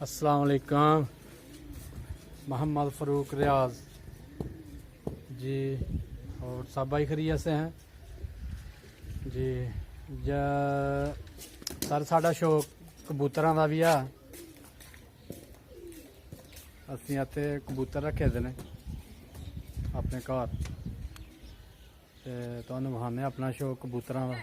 अस्सलाम वालेकुम। मोहम्मद फ़रूक रियाज जी और सब भाई खरीद से हैं जी। सर साड़ा शौक कबूतरों का भी है। असी इत्थे कबूतर रखे दे ने अपने घर ते तुहानूं विखाने अपना शौक कबूतरों का।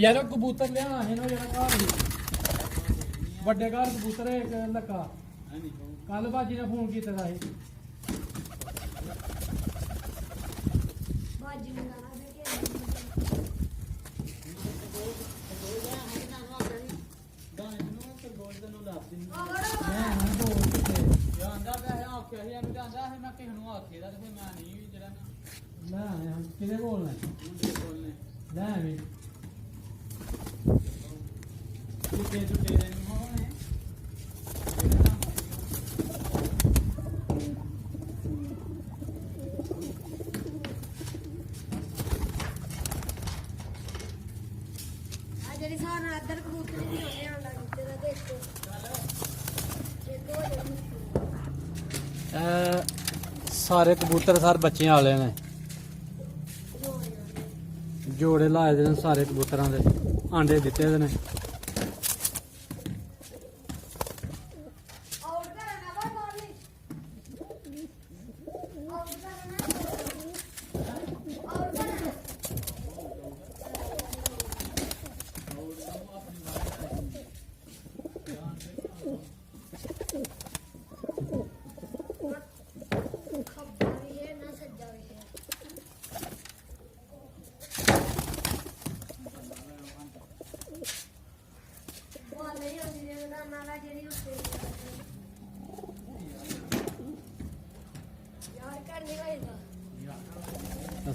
यार कबूतर लिया है ना जरा घर बड़े घर कबूतर एक लगा कल भाजी ने फोन किया था किने बोलना सारे कबूतर सर बच्चे वाले ने जोड़े लाए दे सारे कबूतरां दे आंडे दिते दे ने।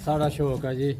साड़ा शौक है जी।